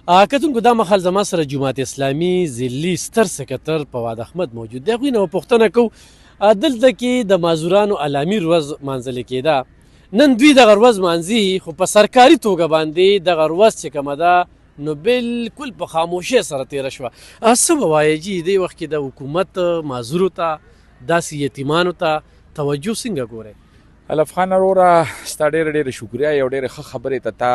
کتونکو دا مهال زما سره جماعت اسلامي ضلعي ستر سکرټر فواد احمد موجود دی. هغوی نه به پوښتنه کوو دلته کې د معذورانو علامي ورځ مانځلې کېده. نن دوی دغه ورځ مانځي، خو په سرکاري توګه باندې دغه ورځ چې کومه ده نو بالکل په خاموشۍ سره تېره شوه. څه به وایې جي دې وخت کې د حکومت معذورو ته داسې یتیمانو ته توجه څنګه ګورئ؟ الف خان وروره ستا ډېره شکریه، یو ډېرې ښه خبرې ته تا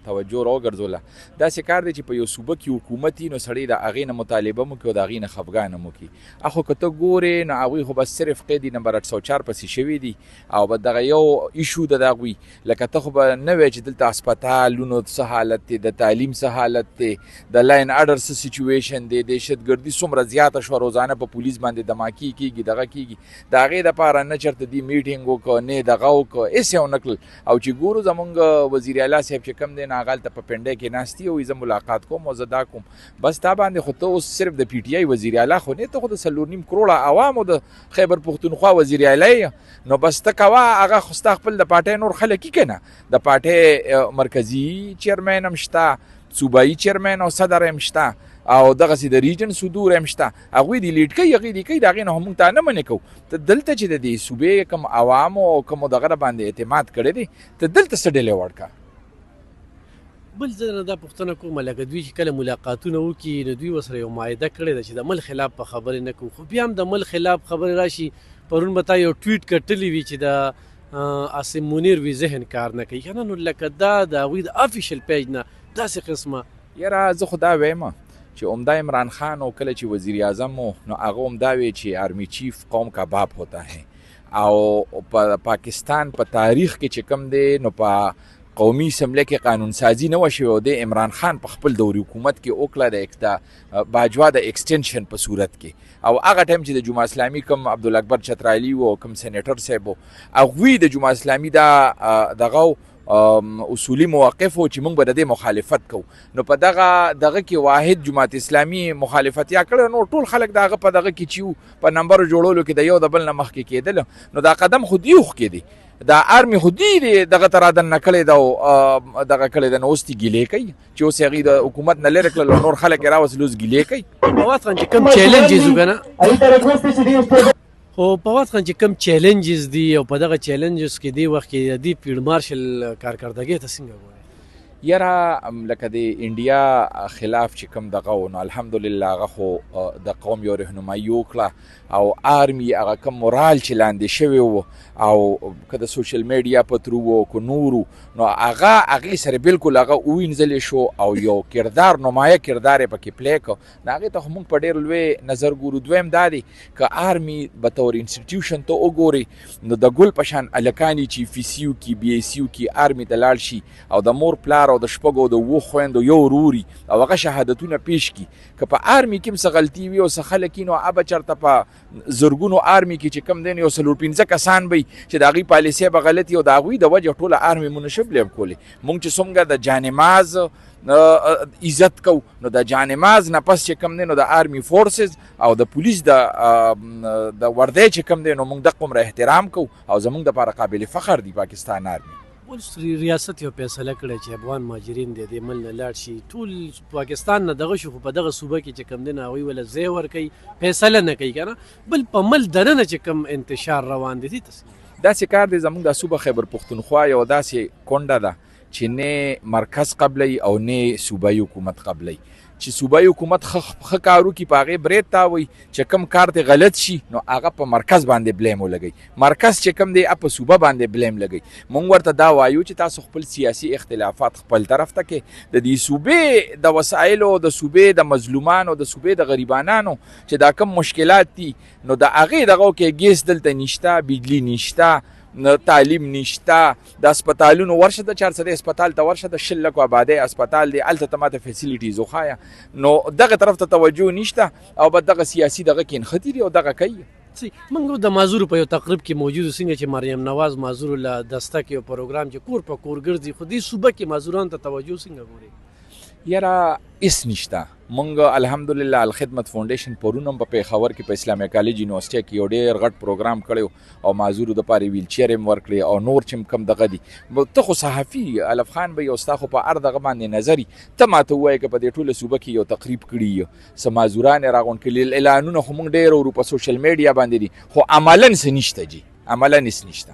توجه راوګرځوله. داسې کار دی چې په یو صوبه کې حکومت وي نو سړی د هغې نه مطالبه هم وکړي او د هغې نه خفګان هم وکړي. خو که ته ګورې نو هغوی خو بس صرف قید نمبر 804 پسې شوي دي او به دغه یو ایشو ده د هغوی. لکه ته خو به نه وایې چې دلته هسپتالونو څه حالت دی، د تعلیم څه حالت دی، د لاین اډر څه سیچویشن دی، دهشتګردي څومره زیاته شوه، روزانه په پولیس باندې دماکي کېږي، دغه کېږي. د هغې دپاره نه چېرته دي میټینګ وکړه نه دغه وکړه، هېڅ یو نه کړل. او چې ګورو زمونږ وزیر اعلی صاحب چې کوم دی نو هغه هلته په پنډۍ کې ناست دي او زه ملاقات کوم او زه دا کوم. بس تا باندې خو ته اوس صرف د پي ټي آی وزیر اعلی خو نه، ته خو د 4.5 کروړه عوامو د خیبر پښتونخوا وزیر اعلی نو بس ته کوه. هغه خو ستا خپل د پارټۍ نور خلک یي که نه، د پارټۍ مرکزي چیرمین هم شته، صوبایي چیرمین او صدر هم شته او دغسې د ریجن صدور هم شته. هغوی دې لیډ کوي، هغوی دې کوي، د هغې نه هم موږ ته نه منې کوو. ته دلته چې د دې صوبې کوم عوامو او کومو دغه باندې اعتماد کړی دی، ته دلته څه ډلې وړکه. بل زه نه دا پوښتنه کوم لکه دوی چې کله ملاقاتونه وکړي نو دوی ورسره یو معاهده کړې ده چې د ملک خلاف په خبرې نه کوو، خو بیا هم د ملک خلاف خبرې راشي. پرون به تا یو ټویټ کتلی وي چې د عاصم منیر وي ذهن کار نه کوي که نه، نو لکه دا د هغوی د افیشل پیج نه داسې قسمه. یاره زه خو دا وایم چې عمده عمران خان او کله چې وزیر اعظم و نو هغه هم دا وی چې آرمی چیف قوم کا باپ ہوتا ہے. او په پاکستان په تاریخ کې چې کم دی نو په قومي اسمبلی کې قانون سازي نه وشوه او د عمران خان په خپل دوري حکومت کې وکړه د باجوا د ایکسټنشن په صورت کې. او هغه ټایم چې د جماعت اسلامي کوم عبدالاکبر چترالي و کوم سینیټر صاحب و هغوی د جماعت اسلامي دا دغه اصولي موقف و چې موږ به د دې مخالفت کوو. نو په دغه کې واحد جماعت اسلامي مخالفت یا کړی، نو ټول خلک د هغه په دغه کې چې وو په نمبرو جوړولو کې د یو د بل نه مخکې کېدل. نو دا قدم خو دی وخ کې دی، دا آرمي خو دی دغه ترادن نه کړی ده او دغه کړی ده. نو اوس دې ګیلې کوي چې اوس هغې د حکومت نه لرې کړل او نور خلک یې راوستل، اوس ګیلې کوي. فواد خان چې کوم چیلنجز و که نه، خو فواد خان چې کوم چیلنجز دي او په دغه چیلنجز کې دی وخت کې د دې فیلډ مارشل کارکردګۍ ته څنګه ګورئ؟ یاره لکه د انډیا خلاف چې کوم دغه و نو الحمدلله هغه خو د قوم یو رهنمایي وکړه او آرمي هغه کوم مورال چې لاندې شوی و او که د سوشل میډیا په ترو و که نورو نو هغې سره بلکل هغه ووینځلی شو او یو کردار نمایه کردار یې پکې پلی کړ. نو هغې ته خو موږ په ډېر لوی نظر ګورو. دویم دا دی که آرمي بطور انسټیټیوشن ته وګورئ نو د ګل په شان هلکانې چې فی سی یو کې بی ای سی یو کې آرمي ته لاړ شي او د مور پلار او د شپږو او د اوو خویندو یو وروري او هغه شهادتونه پیش کړي، که په آرمي کې هم څه غلطي وي او څه خلک وي نو هغه به چېرته په زرګونو آرمي کې چې کوم دی نو یو 4-5 کسان به چې د هغوی پالیسۍ به غلطي او د هغوی د وجې ټوله آرمي مو نشي بلیم کولی. مونږ چې څومره د جانماز عزت کو نو د جانماز نه پس چې کوم دی نو د آرمي فورسز او د پولیس د وردی چې کوم دی نو مونږ دغه عمره احترام کو او زمونږ دپاره قابل فخر دی پاکستان آرمي. ریاست یو فیصله کړې چې افغان مهاجرین د دې ملک نه لاړ شي، ټول پاکستان نه دغه شو، خو په دغه صوبه کې چې کوم دی نو هغوی وله ځای ورکوي، فیصله نه کوي که نه. بل په ملک دننه چې کوم انتشار روان دی داسې کار دی. زموږ د صوبه خیبر پښتونخوا یو داسې کونډه ده چې نه مرکز قبلی او نه صوبایي حکومت قبلی. چې صوبایي حکومت ښه کار وکړي په هغې برید تاوئ، چې کوم کار دی غلط شي نو هغه په مرکز باندې بلیم ولګئ، مرکز چې کوم دی په صوبه باندې بلیم لګئ. مونږ ورته دا وایو چې تاسو خپل سیاسي اختلافات خپل طرف ته کې، د دې صوبې د وسایلو، د صوبې د مظلومانو، د صوبې د غریبانانو چې دا کم مشکلات دي نو د هغې دغه کې ګیس دلته نشته، بجلی نشته، تعلیم نشته، د اسپتالونو ورشه د 400 اسپتال ته ورشه د 20 لکو آبادۍ اسپتال دی، هلته ته ماته فیسیلیټیز وښایه. نو دغه طرف ته توجه نشته او به دغه سیاسي دغه کې نښتي دي او دغه کوي. موږ د معذورو په یو تقریب کې موجود څنګه چې مریم نواز معذورو له دسته کې یو پروګرام چې کور په کور ګرځي، خو دې صوبه کې معذورانو ته توجه څنګه ګوري؟ یاره هیڅ نشته. مونږ الحمدلله الخدمت فاونډیشن پرون هم په پېښور کې په اسلامي کالج یونیورسټۍ کې یو ډېر غټ پروګرام کړی او معذورو دپاره ویل چیر یې ورکړی او نور چې کم دغه دي. ته خو صحافي الف خان به یو ستا خو په هر دغه باندې نظر ته ماته ووایې که په دې ټوله صوبه کې یو تقریب کړي څه معذوران یې راغونډ کړي اعلانونه خو مونږ ډېر ورو په سوشل میډیا باندې دي خو عملا څه نشته جي عملا هېڅ نشته.